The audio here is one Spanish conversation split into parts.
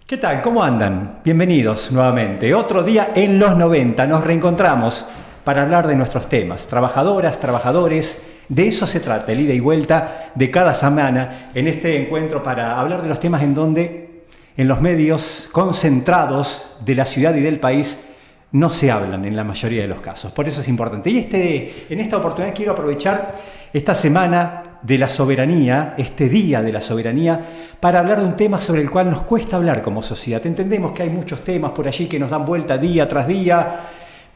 ¿Qué tal? ¿Cómo andan? Bienvenidos nuevamente. Otro día en los 90 nos reencontramos para hablar de nuestros temas. Trabajadoras, trabajadores, de eso se trata, el ida y vuelta de cada semana en este encuentro para hablar de los temas en donde en los medios concentrados de la ciudad y del país no se hablan en la mayoría de los casos. Por eso es importante. Y en esta oportunidad quiero aprovechar esta semana de la soberanía, este día de la soberanía, para hablar de un tema sobre el cual nos cuesta hablar como sociedad. Entendemos que hay muchos temas por allí que nos dan vuelta día tras día,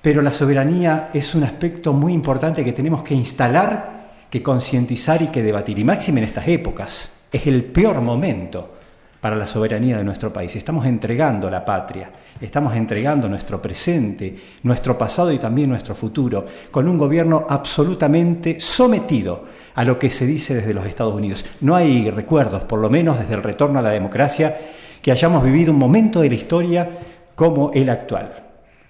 pero la soberanía es un aspecto muy importante que tenemos que instalar, que concientizar y que debatir. Y máxime en estas épocas. Es el peor momento para la soberanía de nuestro país. Estamos entregando la patria, estamos entregando nuestro presente, nuestro pasado y también nuestro futuro, con un gobierno absolutamente sometido a lo que se dice desde los Estados Unidos. No hay recuerdos, por lo menos desde el retorno a la democracia, que hayamos vivido un momento de la historia como el actual.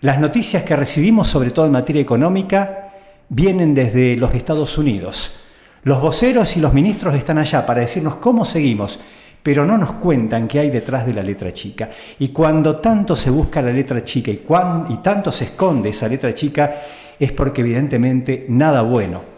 Las noticias que recibimos, sobre todo en materia económica, vienen desde los Estados Unidos. Los voceros y los ministros están allá para decirnos cómo seguimos, pero no nos cuentan qué hay detrás de la letra chica. Y cuando tanto se busca la letra chica y tanto se esconde esa letra chica, es porque evidentemente nada bueno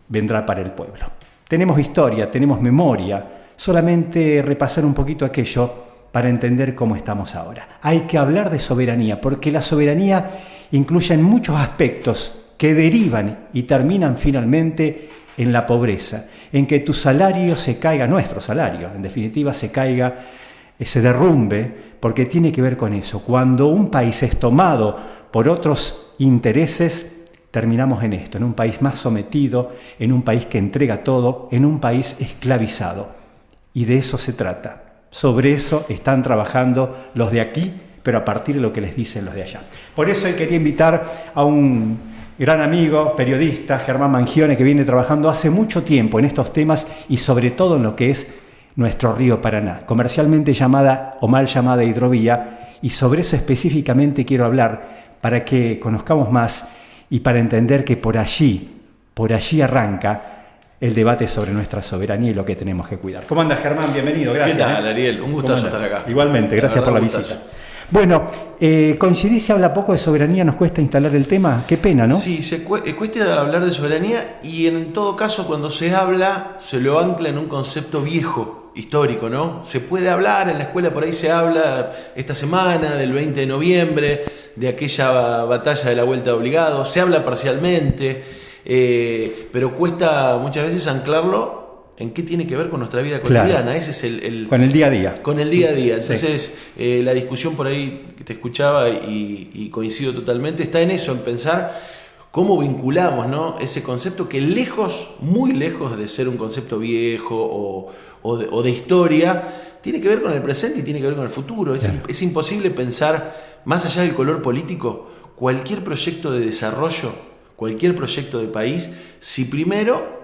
vendrá para el pueblo. Tenemos historia, tenemos memoria, solamente repasar un poquito aquello para entender cómo estamos ahora. Hay que hablar de soberanía, porque la soberanía incluye en muchos aspectos que derivan y terminan finalmente en la pobreza, en que tu salario se caiga, nuestro salario, en definitiva, se caiga, se derrumbe, porque tiene que ver con eso. Cuando un país es tomado por otros intereses, terminamos en esto, en un país más sometido, en un país que entrega todo, en un país esclavizado. Y de eso se trata. Sobre eso están trabajando los de aquí, pero a partir de lo que les dicen los de allá. Por eso hoy quería invitar a un gran amigo, periodista, Germán Mangione, que viene trabajando hace mucho tiempo en estos temas y sobre todo en lo que es nuestro río Paraná, comercialmente llamada o mal llamada hidrovía, y sobre eso específicamente quiero hablar para que conozcamos más y para entender que por allí arranca el debate sobre nuestra soberanía y lo que tenemos que cuidar. ¿Cómo andas, Germán? Bienvenido, gracias. ¿Qué tal, Ariel? Un gustazo estar acá. Igualmente, gracias por la visita. Bueno, coincidís, se habla poco de soberanía, nos cuesta instalar el tema, qué pena, ¿no? Sí, cuesta hablar de soberanía y en todo caso cuando se habla se lo ancla en un concepto viejo, histórico, ¿no? Se puede hablar, en la escuela por ahí se habla esta semana del 20 de noviembre, de aquella batalla de la Vuelta de Obligado, se habla parcialmente, pero cuesta muchas veces anclarlo en qué tiene que ver con nuestra vida cotidiana. Claro. Ese es con el día a día. Con el día a día. Entonces, sí. La discusión por ahí que te escuchaba y coincido totalmente, está en eso, en pensar cómo vinculamos, ¿no?, ese concepto que muy lejos de ser un concepto viejo o de historia, tiene que ver con el presente y tiene que ver con el futuro. Es imposible pensar, más allá del color político, cualquier proyecto de desarrollo, cualquier proyecto de país, si primero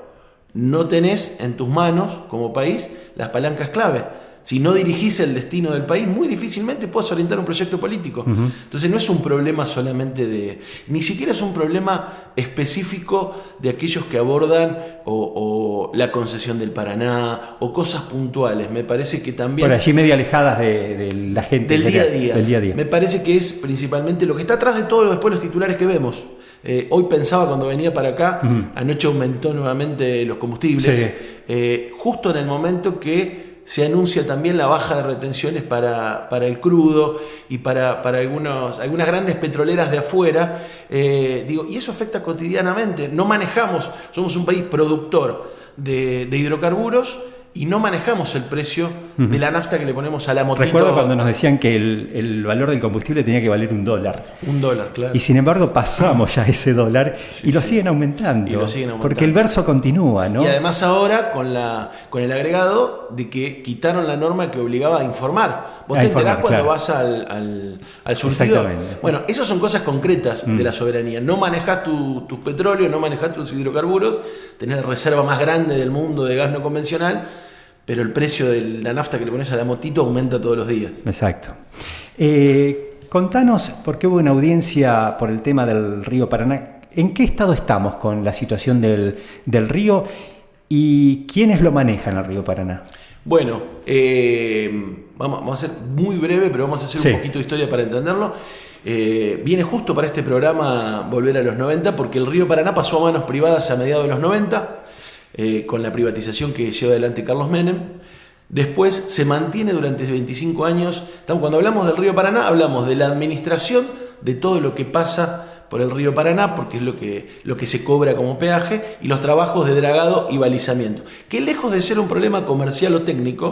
no tenés en tus manos, como país, las palancas clave. Si no dirigís el destino del país, muy difícilmente puedes orientar un proyecto político. Uh-huh. Entonces no es un problema solamente ni siquiera es un problema específico de aquellos que abordan o la concesión del Paraná o cosas puntuales. Me parece que también... Por allí medio alejadas de la gente. Del día a día. Me parece que es principalmente lo que está atrás de todos después los titulares que vemos. Hoy pensaba cuando venía para acá, anoche aumentó nuevamente los combustibles, sí. Justo en el momento que se anuncia también la baja de retenciones para el crudo y para algunas grandes petroleras de afuera, y eso afecta cotidianamente. No manejamos, somos un país productor de hidrocarburos, y no manejamos el precio de la nafta que le ponemos a la motito. Recuerdo cuando nos decían que el valor del combustible tenía que valer $1. $1, claro. Y sin embargo pasamos ya ese dólar y lo siguen aumentando. Porque el verso continúa, ¿no? Y además ahora con el agregado de que quitaron la norma que obligaba a informar. Vos te enterás cuando vas al surtidor. Bueno, esas son cosas concretas de la soberanía. No manejás tus petróleos, no manejás tus hidrocarburos, tenés la reserva más grande del mundo de gas no convencional, pero el precio de la nafta que le pones a la motito aumenta todos los días. Exacto. Contanos, porque hubo una audiencia por el tema del río Paraná, ¿en qué estado estamos con la situación del río y quiénes lo manejan el río Paraná? Bueno, vamos a ser muy breve, pero vamos a hacer Sí. un poquito de historia para entenderlo. Viene justo para este programa volver a los 90, porque el río Paraná pasó a manos privadas a mediados de los 90, con la privatización que lleva adelante Carlos Menem. Después se mantiene durante 25 años. Cuando hablamos del río Paraná, hablamos de la administración de todo lo que pasa por el río Paraná, porque es lo que se cobra como peaje, y los trabajos de dragado y balizamiento, que lejos de ser un problema comercial o técnico,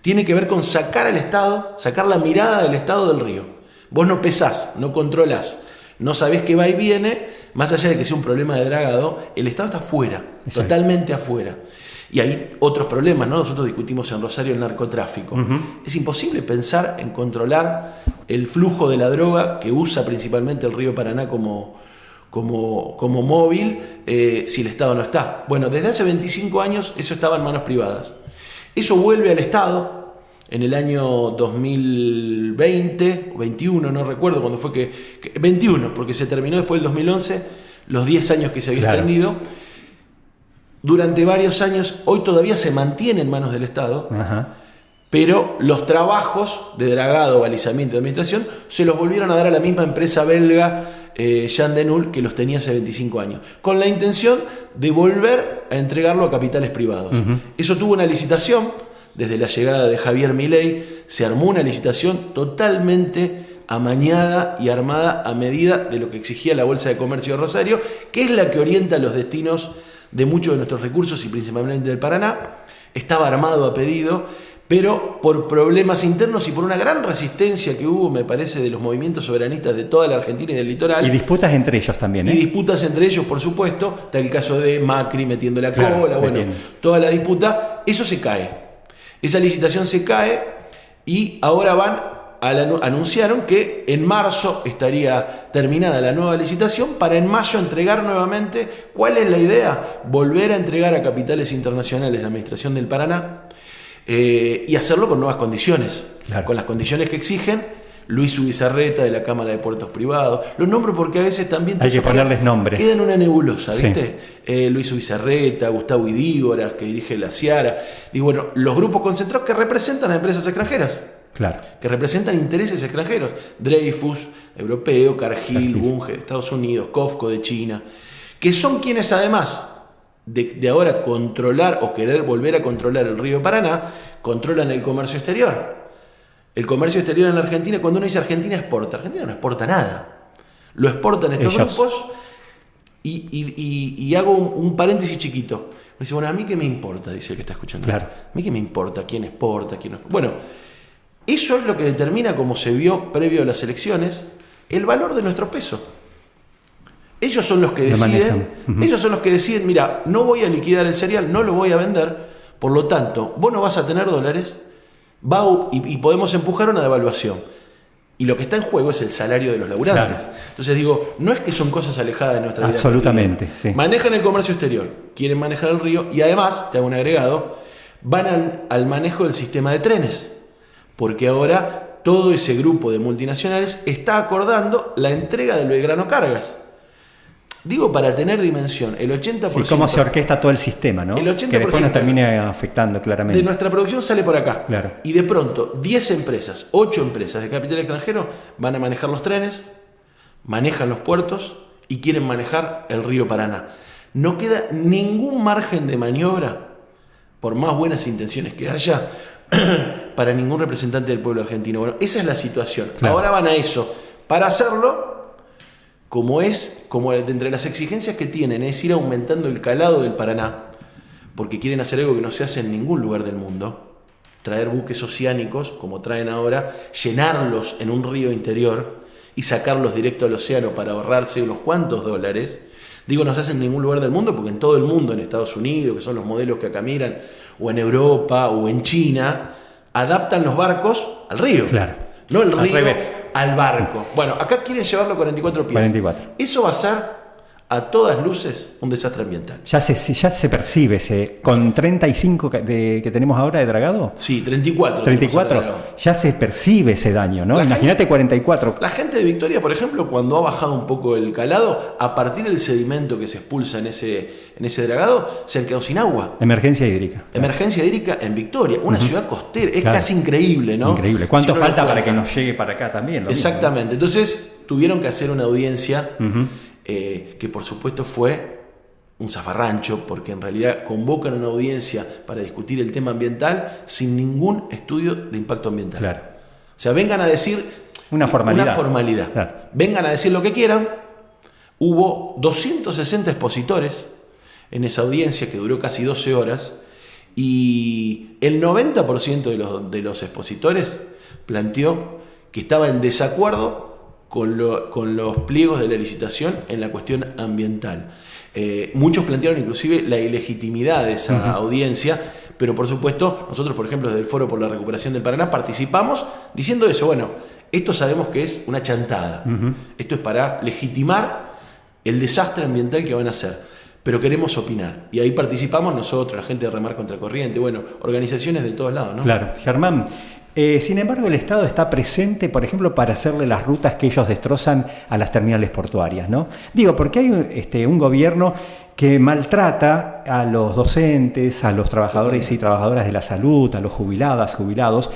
tiene que ver con sacar al Estado, sacar la mirada del Estado del río. Vos no pesás, no controlás, no sabés qué va y viene, más allá de que sea un problema de dragado, el Estado está afuera, Exacto. totalmente afuera. Y hay otros problemas, ¿no? Nosotros discutimos en Rosario el narcotráfico. Es imposible pensar en controlar el flujo de la droga que usa principalmente el río Paraná como móvil si el Estado no está. Bueno, desde hace 25 años eso estaba en manos privadas. Eso vuelve al Estado en el año 2020 o 21, no recuerdo cuándo fue 21, porque se terminó después del 2011, los 10 años que se había extendido. Durante varios años, hoy todavía se mantiene en manos del Estado, pero los trabajos de dragado, balizamiento y administración se los volvieron a dar a la misma empresa belga, Jan Denul, que los tenía hace 25 años, con la intención de volver a entregarlo a capitales privados. Eso tuvo una licitación, desde la llegada de Javier Milei, se armó una licitación totalmente amañada y armada a medida de lo que exigía la Bolsa de Comercio de Rosario, que es la que orienta los destinos de muchos de nuestros recursos y principalmente del Paraná. Estaba armado a pedido, pero por problemas internos y por una gran resistencia que hubo, me parece, de los movimientos soberanistas de toda la Argentina y del litoral. Y disputas entre ellos también, ¿eh? Y disputas entre ellos, por supuesto. Está el caso de Macri metiendo la cola, toda la disputa. Eso se cae. Esa licitación se cae y ahora anunciaron que en marzo estaría terminada la nueva licitación para en mayo entregar nuevamente. ¿Cuál es la idea? Volver a entregar a capitales internacionales la administración del Paraná y hacerlo con nuevas condiciones, con las condiciones que exigen. Luis Ubizarreta de la Cámara de Puertos Privados, los nombro porque a veces también hay que ponerles nombres. Queda en una nebulosa, ¿viste? Sí. Luis Ubizarreta, Gustavo Idígoras, que dirige la Ciara, y bueno, los grupos concentrados que representan a empresas extranjeras. Claro. Que representan intereses extranjeros. Dreyfus, europeo, Cargill, Bunge de Estados Unidos, COFCO de China, que son quienes además de ahora controlar o querer volver a controlar el río Paraná, controlan el comercio exterior. El comercio exterior en la Argentina, cuando uno dice Argentina no exporta nada. Lo exportan estos grupos y hago un paréntesis chiquito. Me dice, bueno, ¿a mí qué me importa? Dice el que está escuchando. Claro. ¿A mí qué me importa? ¿Quién exporta? ¿Quién no exporta? Bueno, eso es lo que determina, como se vio previo a las elecciones, el valor de nuestro peso. Ellos son los que deciden, ellos son los que deciden, mira, no voy a liquidar el cereal, no lo voy a vender, por lo tanto, vos no vas a tener dólares, y podemos empujar una devaluación. Y lo que está en juego es el salario de los laburantes. Claro. Entonces digo, no es que son cosas alejadas de nuestra vida. Absolutamente. Sí. Manejan el comercio exterior, quieren manejar el río y además, te hago un agregado, van al manejo del sistema de trenes. Porque ahora todo ese grupo de multinacionales está acordando la entrega del Belgrano Cargas. Digo, para tener dimensión, el 80%... Sí, cómo se orquesta todo el sistema, ¿no? El 80% que después nos termine afectando claramente. De nuestra producción sale por acá. Claro. Y de pronto, 10 empresas, 8 empresas de capital extranjero van a manejar los trenes, manejan los puertos y quieren manejar el río Paraná. No queda ningún margen de maniobra, por más buenas intenciones que haya, para ningún representante del pueblo argentino. Bueno, esa es la situación. Claro. Ahora van a eso. Para hacerlo, como entre las exigencias que tienen, es ir aumentando el calado del Paraná, porque quieren hacer algo que no se hace en ningún lugar del mundo, traer buques oceánicos, como traen ahora, llenarlos en un río interior y sacarlos directo al océano para ahorrarse unos cuantos dólares. Digo, no se hace en ningún lugar del mundo, porque en todo el mundo, en Estados Unidos, que son los modelos que acá miran, o en Europa, o en China, adaptan los barcos al río. Claro. No el río al barco. Bueno, acá quieren llevarlo a 44 pies. 44. Eso va a ser a todas luces un desastre ambiental. Ya se percibe con 35 que tenemos ahora de dragado. Sí, 34. 34, ya se percibe ese daño, ¿no? Imagínate 44. La gente de Victoria, por ejemplo, cuando ha bajado un poco el calado, a partir del sedimento que se expulsa en ese dragado, se han quedado sin agua. Emergencia hídrica. Emergencia hídrica en Victoria, una ciudad costera. Es casi increíble, ¿no? Increíble. ¿Cuánto falta para que nos llegue para acá también? Exactamente. Entonces, tuvieron que hacer una audiencia que, por supuesto, fue un zafarrancho, porque en realidad convocan una audiencia para discutir el tema ambiental sin ningún estudio de impacto ambiental. Claro. O sea, vengan a decir una formalidad. Claro. Vengan a decir lo que quieran. Hubo 260 expositores en esa audiencia que duró casi 12 horas y el 90% de los expositores planteó que estaba en desacuerdo con los pliegos de la licitación en la cuestión ambiental. Muchos plantearon inclusive la ilegitimidad de esa audiencia, pero por supuesto nosotros, por ejemplo, desde el Foro por la Recuperación del Paraná participamos diciendo eso. Bueno, esto sabemos que es una chantada. Esto es para legitimar el desastre ambiental que van a hacer, pero queremos opinar. Y ahí participamos nosotros, la gente de Remar Contracorriente, bueno, organizaciones de todos lados, ¿no? Claro, Germán. Sin embargo, el Estado está presente, por ejemplo, para hacerle las rutas que ellos destrozan a las terminales portuarias, ¿no? Digo, porque hay un gobierno que maltrata a los docentes, a los trabajadores y trabajadoras de la salud, a los jubilados,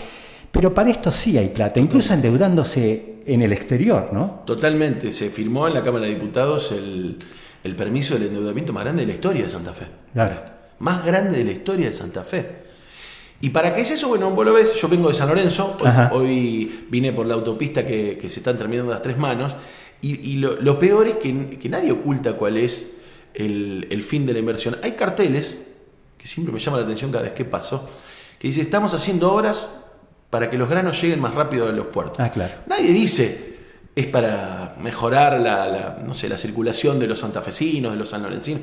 pero para esto sí hay plata, incluso endeudándose en el exterior, ¿no? Totalmente. Se firmó en la Cámara de Diputados el permiso del endeudamiento más grande de la historia de Santa Fe. Claro. Más grande de la historia de Santa Fe. ¿Y para qué es eso? Bueno, vos lo ves, yo vengo de San Lorenzo, hoy vine por la autopista que se están terminando las Tres Manos, y lo peor es que nadie oculta cuál es el fin de la inversión. Hay carteles, que siempre me llama la atención cada vez que paso, que dice, estamos haciendo obras para que los granos lleguen más rápido a los puertos. Claro. Nadie dice, es para mejorar la circulación de los santafesinos, de los sanlorencinos.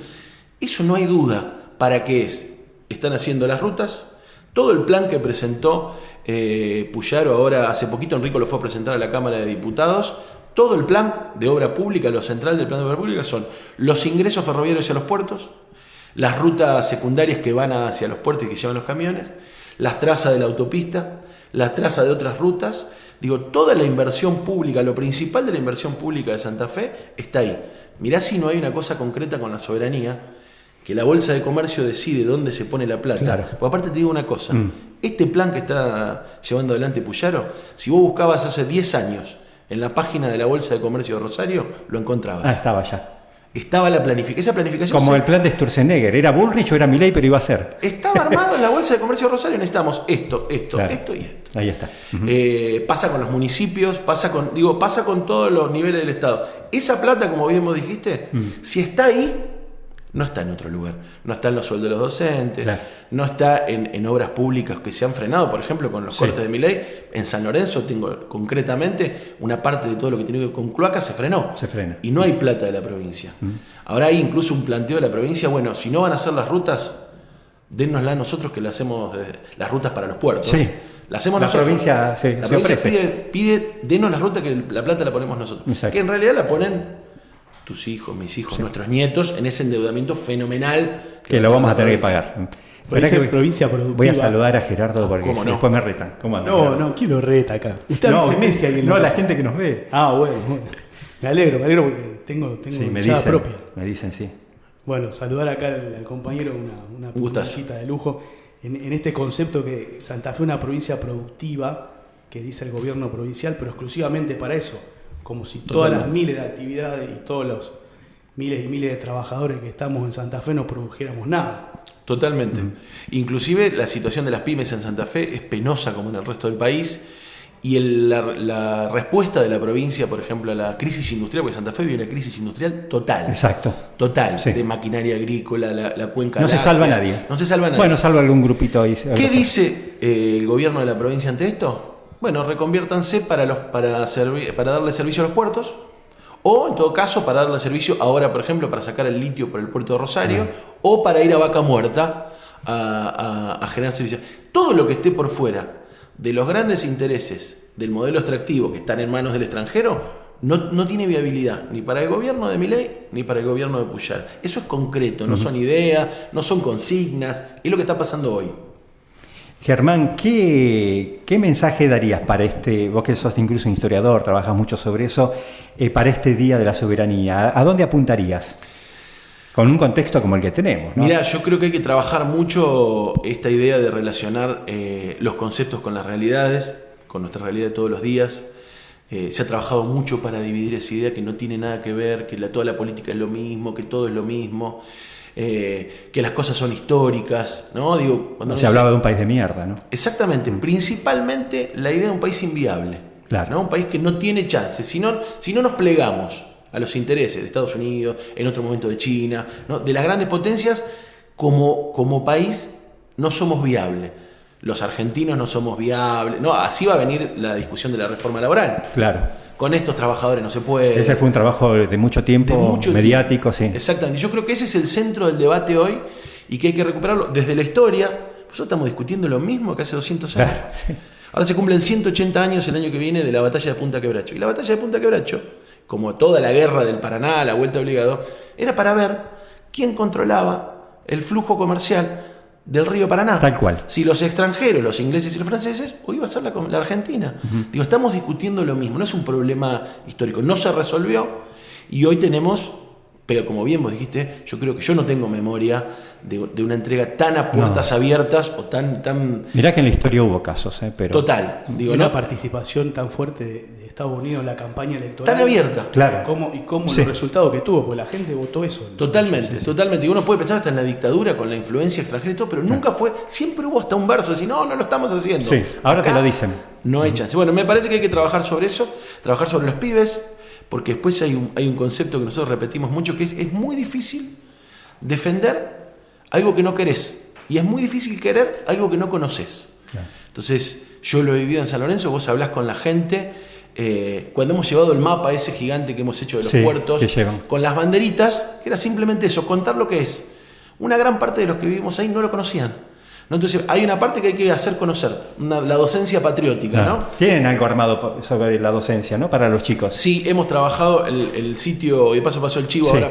Eso no hay duda. ¿Para qué es? Están haciendo las rutas. Todo el plan que presentó Puyaro ahora, hace poquito Enrico lo fue a presentar a la Cámara de Diputados, todo el plan de obra pública, lo central del plan de obra pública son los ingresos ferroviarios hacia los puertos, las rutas secundarias que van hacia los puertos y que llevan los camiones, las trazas de la autopista, las trazas de otras rutas. Digo, toda la inversión pública, lo principal de la inversión pública de Santa Fe está ahí. Mirá si no hay una cosa concreta con la soberanía, que la Bolsa de Comercio decide dónde se pone la plata. Claro. Porque aparte te digo una cosa, este plan que está llevando adelante Puyaro, si vos buscabas hace 10 años en la página de la Bolsa de Comercio de Rosario, lo encontrabas. Estaba ya. Estaba esa planificación. Como el plan de Sturzenegger, ¿era Bullrich o era Milei, pero iba a ser? Estaba armado en la Bolsa de Comercio de Rosario, necesitamos esto y esto. Ahí está. Pasa con los municipios, pasa con todos los niveles del Estado. Esa plata, como bien vos dijiste, si está ahí, no está en otro lugar. No está en los sueldos de los docentes, no está en obras públicas que se han frenado, por ejemplo, con los cortes de Milei. En San Lorenzo, tengo concretamente una parte de todo lo que tiene que ver con cloacas se frenó. Se frena. Y no hay plata de la provincia. Ahora hay incluso un planteo de la provincia, bueno, si no van a hacer las rutas, dénnosla a nosotros que le hacemos las rutas para los puertos. Sí. La hacemos la nosotros. Provincia, sí, la provincia pide, denos las rutas que la plata la ponemos nosotros. Exacto. Que en realidad la ponen tus hijos, mis hijos, nuestros nietos, en ese endeudamiento fenomenal que lo vamos a tener que pagar. Provincia productiva. Voy a saludar a Gerardo porque después me retan. ¿Cómo anda? No, ¿quién lo reta acá? Usted Messi, la gente que nos ve. Bueno. Me alegro porque tengo hinchada propia. Me dicen, sí. Bueno, saludar acá al compañero, una publicita de lujo. En este concepto que Santa Fe es una provincia productiva, que dice el gobierno provincial, pero exclusivamente para eso. Como si todas las miles de actividades y todos los miles y miles de trabajadores que estamos en Santa Fe no produjéramos nada. Totalmente. Inclusive la situación de las pymes en Santa Fe es penosa como en el resto del país, y la respuesta de la provincia, por ejemplo, a la crisis industrial, porque Santa Fe vive una crisis industrial total. Exacto. Total, sí. De maquinaria agrícola, la cuenca no láctea. Se salva nadie. No se salva nadie. Bueno, salva algún grupito ahí. ¿Qué dice el gobierno de la provincia ante esto? Bueno, reconviértanse para darle servicio a los puertos, o en todo caso para darle servicio ahora, por ejemplo, para sacar el litio por el puerto de Rosario, o para ir a Vaca Muerta a generar servicios. Todo lo que esté por fuera de los grandes intereses del modelo extractivo que están en manos del extranjero, no tiene viabilidad ni para el gobierno de Milei ni para el gobierno de Pujol. Eso es concreto, no son ideas, no son consignas, es lo que está pasando hoy. Germán, ¿qué mensaje darías para vos que sos incluso un historiador, trabajas mucho sobre eso, para este Día de la Soberanía? ¿A dónde apuntarías? Con un contexto como el que tenemos, ¿no? Mirá, yo creo que hay que trabajar mucho esta idea de relacionar los conceptos con las realidades, con nuestra realidad de todos los días. Se ha trabajado mucho para dividir esa idea que no tiene nada que ver, que toda la política es lo mismo, que todo es lo mismo, que las cosas son históricas, ¿no? Digo, cuando se hablaba de un país de mierda, ¿no? Exactamente, principalmente la idea de un país inviable, claro, ¿no? Un país que no tiene chance, si no nos plegamos a los intereses de Estados Unidos, en otro momento de China, ¿no? De las grandes potencias, como país no somos viables. Los argentinos no somos viables. No, así va a venir la discusión de la reforma laboral. Claro. Con estos trabajadores no se puede. Ese fue un trabajo de mucho tiempo, mediático, sí. Exactamente. Yo creo que ese es el centro del debate hoy y que hay que recuperarlo desde la historia. Nosotros estamos discutiendo lo mismo que hace 200 años. Claro, sí. Ahora se cumplen 180 años el año que viene de la batalla de Punta Quebracho. Y la batalla de Punta Quebracho, como toda la guerra del Paraná, la vuelta obligado, era para ver quién controlaba el flujo comercial del río Paraná. Tal cual. Si los extranjeros, los ingleses y los franceses, o iba a ser la Argentina. Digo, estamos discutiendo lo mismo, no es un problema histórico, no se resolvió y hoy tenemos, pero como bien vos dijiste, yo creo que yo no tengo memoria de una entrega tan a puertas abiertas o tan... Mirá que en la historia hubo casos, pero... Total. Digo, una participación tan fuerte de Estados Unidos en la campaña electoral. Tan abierta. Claro. Y cómo los resultados que tuvo, porque la gente votó eso. Totalmente. Y uno puede pensar hasta en la dictadura con la influencia extranjera y todo, pero nunca fue, siempre hubo hasta un verso, si no lo estamos haciendo. Sí, ahora acá te lo dicen. No hay chance. Bueno, me parece que hay que trabajar sobre eso, trabajar sobre los pibes, porque después hay un concepto que nosotros repetimos mucho, que es muy difícil defender algo que no querés. Y es muy difícil querer algo que no conoces. Claro. Entonces, yo lo he vivido en San Lorenzo, vos hablás con la gente, cuando hemos llevado el mapa ese gigante que hemos hecho de los puertos, con las banderitas, que era simplemente eso, contar lo que es. Una gran parte de los que vivimos ahí no lo conocían. ¿No? Entonces, hay una parte que hay que hacer conocer, la docencia patriótica, ¿no? Tienen algo armado sobre la docencia, ¿no? Para los chicos. Sí, hemos trabajado el sitio, y de paso pasó el chivo ahora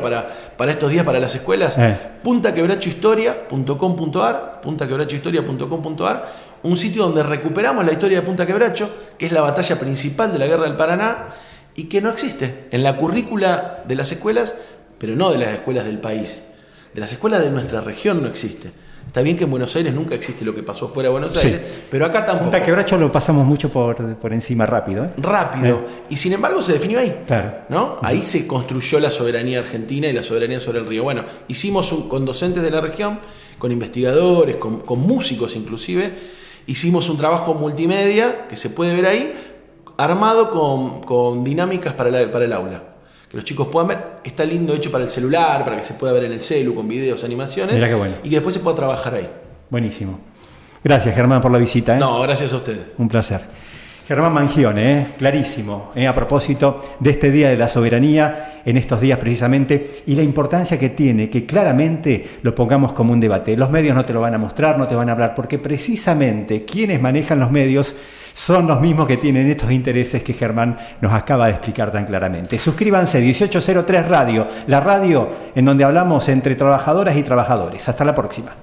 para estos días para las escuelas, puntaquebrachohistoria.com.ar, puntaquebrachohistoria.com.ar, un sitio donde recuperamos la historia de Punta Quebracho, que es la batalla principal de la guerra del Paraná, y que no existe en la currícula de las escuelas, pero no de las escuelas del país. De las escuelas de nuestra región no existe. Está bien que en Buenos Aires nunca existe lo que pasó fuera de Buenos Aires, pero acá tampoco. Punta Quebracho lo pasamos mucho por encima rápido. Rápido. Y sin embargo se definió ahí. Claro. ¿No? Ahí se construyó la soberanía argentina y la soberanía sobre el río. Bueno, hicimos con docentes de la región, con investigadores, con músicos inclusive, hicimos un trabajo multimedia que se puede ver ahí, armado con dinámicas para el aula. Que los chicos puedan ver, está lindo hecho para el celular, para que se pueda ver en el celu, con videos, animaciones. Mirá qué bueno. Y que después se pueda trabajar ahí. Buenísimo. Gracias, Germán, por la visita. No, gracias a ustedes. Un placer. Germán Mangione, clarísimo, a propósito de este Día de la Soberanía, en estos días precisamente, y la importancia que tiene, que claramente lo pongamos como un debate. Los medios no te lo van a mostrar, no te van a hablar, porque precisamente quienes manejan los medios son los mismos que tienen estos intereses que Germán nos acaba de explicar tan claramente. Suscríbanse, 1803 Radio, la radio en donde hablamos entre trabajadoras y trabajadores. Hasta la próxima.